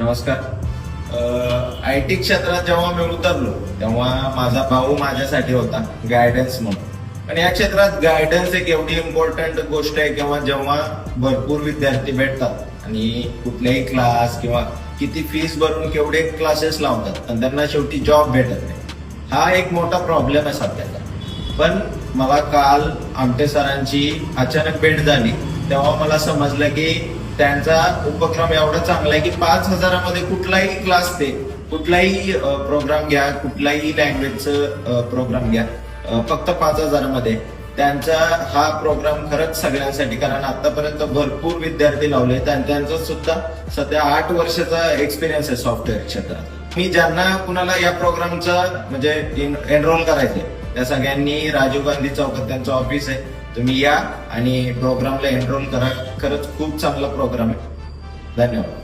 नमस्कार. I T क्षेत्रात जेव्हा मी उतरलो तेव्हा माझा भाऊ माझ्यासाठी होता गायडन्स म्हणून. पण या क्षेत्रात गायडन्स एक एवढी इम्पॉर्टंट गोष्ट आहे किंवा जेव्हा भरपूर विद्यार्थी भेटतात आणि कुठलेही क्लास किंवा किती फीस भरून केवढे क्लासेस लावतात आणि त्यांना शेवटी जॉब भेटत नाही, हा एक मोठा प्रॉब्लेम आहे सध्याचा. पण मला काल आमटे सरांची अचानक भेट झाली तेव्हा मला समजलं की त्यांचा उपक्रम एवढा चांगला आहे की 5,000मध्ये कुठलाही क्लास दे, कुठलाही प्रोग्राम घ्या, कुठलाही लँग्वेजचं प्रोग्राम घ्या, फक्त 5,000मध्ये त्यांचा हा प्रोग्राम खरंच सगळ्यांसाठी. कारण आतापर्यंत भरपूर विद्यार्थी लावलेत आणि त्यांचा सुद्धा सध्या 8 वर्षाचा एक्सपिरियन्स आहे सॉफ्टवेअर क्षेत्रात. मी ज्यांना कुणाला या प्रोग्रामचा म्हणजे एनरोल करायचंय त्या सगळ्यांनी राजीव गांधी चौकात त्यांचं ऑफिस आहे, तुम्ही या आणि प्रोग्रामला एनरोल करा. खरंच खूप चांगला प्रोग्राम आहे. धन्यवाद.